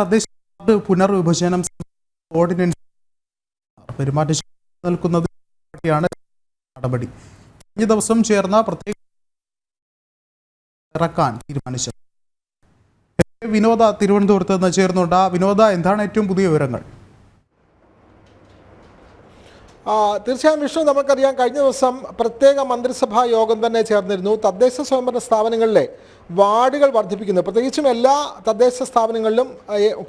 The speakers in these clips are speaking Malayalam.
തദ്ദേശ പുനർവിഭജനം ഓർഡിനൻസ് പെരുമാറ്റം നിൽക്കുന്നതിനാണ് നടപടി. കഴിഞ്ഞ ദിവസം ചേർന്ന പ്രത്യേക ഇറക്കാൻ തീരുമാനിച്ചത്. വിനോദ തിരുവനന്തപുരത്ത് നിന്ന് ചേർന്നുണ്ട്. വിനോദ, എന്താണ് ഏറ്റവും പുതിയ വിവരങ്ങൾ? തീർച്ചയായും വിഷ്ണു, നമുക്കറിയാം കഴിഞ്ഞ ദിവസം പ്രത്യേക മന്ത്രിസഭാ യോഗം തന്നെ ചേർന്നിരുന്നു. തദ്ദേശ സ്വയംഭരണ സ്ഥാപനങ്ങളിലെ വാർഡുകൾ വർദ്ധിപ്പിക്കുന്നു. പ്രത്യേകിച്ചും എല്ലാ തദ്ദേശ സ്ഥാപനങ്ങളിലും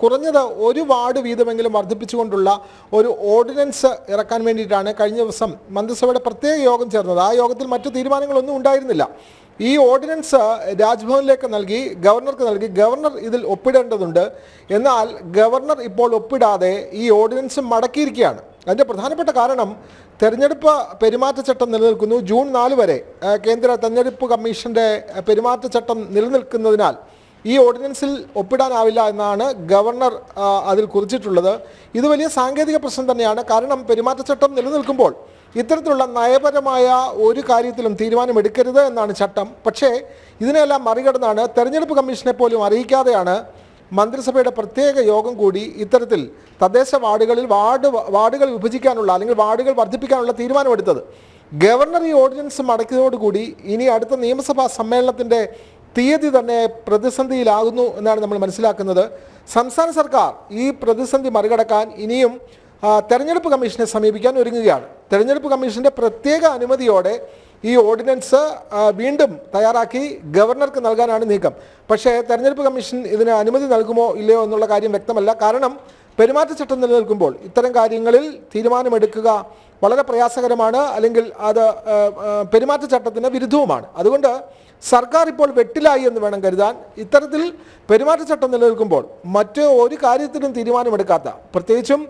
കുറഞ്ഞത് ഒരു വാർഡ് വീതമെങ്കിലും വർദ്ധിപ്പിച്ചുകൊണ്ടുള്ള ഒരു ഓർഡിനൻസ് ഇറക്കാൻ വേണ്ടിയിട്ടാണ് കഴിഞ്ഞ ദിവസം മന്ത്രിസഭയുടെ പ്രത്യേക യോഗം ചേർന്നത്. ആ യോഗത്തിൽ മറ്റു തീരുമാനങ്ങളൊന്നും ഉണ്ടായിരുന്നില്ല. ഈ ഓർഡിനൻസ് രാജ്ഭവനിലേക്ക് നൽകി ഗവർണർക്ക് നൽകി. ഗവർണർ ഇതിൽ ഒപ്പിടേണ്ടതുണ്ട്. എന്നാൽ ഗവർണർ ഇപ്പോൾ ഒപ്പിടാതെ ഈ ഓർഡിനൻസ് മടക്കിയിരിക്കുകയാണ്. അതിൻ്റെ പ്രധാനപ്പെട്ട കാരണം തെരഞ്ഞെടുപ്പ് പെരുമാറ്റച്ചട്ടം നിലനിൽക്കുന്നു. ജൂൺ 4 വരെ കേന്ദ്ര തെരഞ്ഞെടുപ്പ് കമ്മീഷൻ്റെ പെരുമാറ്റച്ചട്ടം നിലനിൽക്കുന്നതിനാൽ ഈ ഓർഡിനൻസിൽ ഒപ്പിടാനാവില്ല എന്നാണ് ഗവർണർ അതിൽ കുറിച്ചിട്ടുള്ളത്. ഇത് വലിയ സാങ്കേതിക പ്രശ്നം തന്നെയാണ്. കാരണം പെരുമാറ്റച്ചട്ടം നിലനിൽക്കുമ്പോൾ ഇത്തരത്തിലുള്ള നയപരമായ ഒരു കാര്യത്തിലും തീരുമാനമെടുക്കരുത് എന്നാണ് ചട്ടം. പക്ഷേ ഇതിനെല്ലാം മറികടന്നാണ് തെരഞ്ഞെടുപ്പ് കമ്മീഷനെ പോലും അറിയിക്കാതെയാണ് മന്ത്രിസഭയുടെ പ്രത്യേക യോഗം കൂടി ഇത്തരത്തിൽ തദ്ദേശ വാർഡുകളിൽ വാർഡുകൾ വിഭജിക്കാനുള്ള അല്ലെങ്കിൽ വാർഡുകൾ വർദ്ധിപ്പിക്കാനുള്ള തീരുമാനമെടുത്തത്. ഗവർണർ ഈ ഓർഡിനൻസ് മടക്കിയതോടുകൂടി ഇനി അടുത്ത നിയമസഭാ സമ്മേളനത്തിൻ്റെ തീയതി തന്നെ പ്രതിസന്ധിയിലാകുന്നു എന്നാണ് നമ്മൾ മനസ്സിലാക്കുന്നത്. സംസ്ഥാന സർക്കാർ ഈ പ്രതിസന്ധി മറികടക്കാൻ ഇനിയും തെരഞ്ഞെടുപ്പ് കമ്മീഷനെ സമീപിക്കാൻ ഒരുങ്ങുകയാണ്. തെരഞ്ഞെടുപ്പ് കമ്മീഷൻ്റെ പ്രത്യേക അനുമതിയോടെ ഈ ഓർഡിനൻസ് വീണ്ടും തയ്യാറാക്കി ഗവർണർക്ക് നൽകാനാണ് നീക്കം. പക്ഷേ തെരഞ്ഞെടുപ്പ് കമ്മീഷൻ ഇതിന് അനുമതി നൽകുമോ ഇല്ലയോ എന്നുള്ള കാര്യം വ്യക്തമല്ല. കാരണം പെരുമാറ്റച്ചട്ടം നിലനിൽക്കുമ്പോൾ ഇത്തരം കാര്യങ്ങളിൽ തീരുമാനമെടുക്കുക വളരെ പ്രയാസകരമാണ്, അല്ലെങ്കിൽ അത് പെരുമാറ്റച്ചട്ടത്തിന് വിരുദ്ധവുമാണ്. അതുകൊണ്ട് സർക്കാർ ഇപ്പോൾ വെട്ടിലായി എന്ന് വേണം കരുതാൻ. ഇത്തരത്തിൽ പെരുമാറ്റച്ചട്ടം നിലനിൽക്കുമ്പോൾ മറ്റ് ഒരു കാര്യത്തിലും തീരുമാനമെടുക്കാത്ത, പ്രത്യേകിച്ചും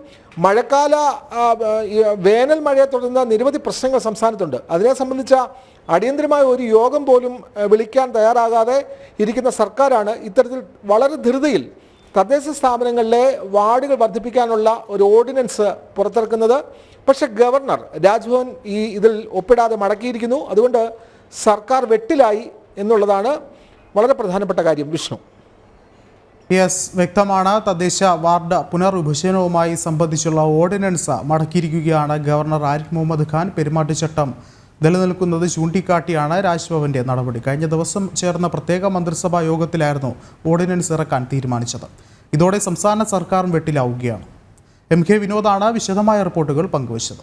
മഴക്കാല വേനൽ മഴയെ തുടർന്ന് നിരവധി പ്രശ്നങ്ങൾ സംസ്ഥാനത്തുണ്ട്. അതിനെ സംബന്ധിച്ച അടിയന്തരമായ ഒരു യോഗം പോലും വിളിക്കാൻ തയ്യാറാകാതെ ഇരിക്കുന്ന സർക്കാരാണ് ഇത്തരത്തിൽ വളരെ ധൃതിയിൽ തദ്ദേശ സ്ഥാപനങ്ങളിലെ വാർഡുകൾ വർദ്ധിപ്പിക്കാനുള്ള ഒരു ഓർഡിനൻസ് പുറത്തിറക്കുന്നത്. പക്ഷേ ഗവർണർ രാജ്ഭവൻ ഇതിൽ ഒപ്പിടാതെ മടക്കിയിരിക്കുന്നു. അതുകൊണ്ട് സർക്കാർ വെട്ടിലായി എന്നുള്ളതാണ് വളരെ പ്രധാനപ്പെട്ട കാര്യം. വിഷ്ണു, വ്യക്തമാണ്. തദ്ദേശ വാർഡ് പുനർവിഭജനവുമായി സംബന്ധിച്ചുള്ള ഓർഡിനൻസ് മടക്കിയിരിക്കുകയാണ് ഗവർണർ ആരിഫ് മുഹമ്മദ് ഖാൻ. പെരുമാറ്റച്ചട്ടം നിലനിൽക്കുന്നത് ചൂണ്ടിക്കാട്ടിയാണ് രാജ്ഭവന്റെ നടപടി. കഴിഞ്ഞ ദിവസം ചേർന്ന പ്രത്യേക മന്ത്രിസഭാ യോഗത്തിലായിരുന്നു ഓർഡിനൻസ് ഇറക്കാൻ തീരുമാനിച്ചത്. ഇതോടെ സംസ്ഥാന സർക്കാർ വെട്ടിലാവുകയാണ്. MK വിനോദാണ് വിശദമായ റിപ്പോർട്ടുകൾ പങ്കുവച്ചത്.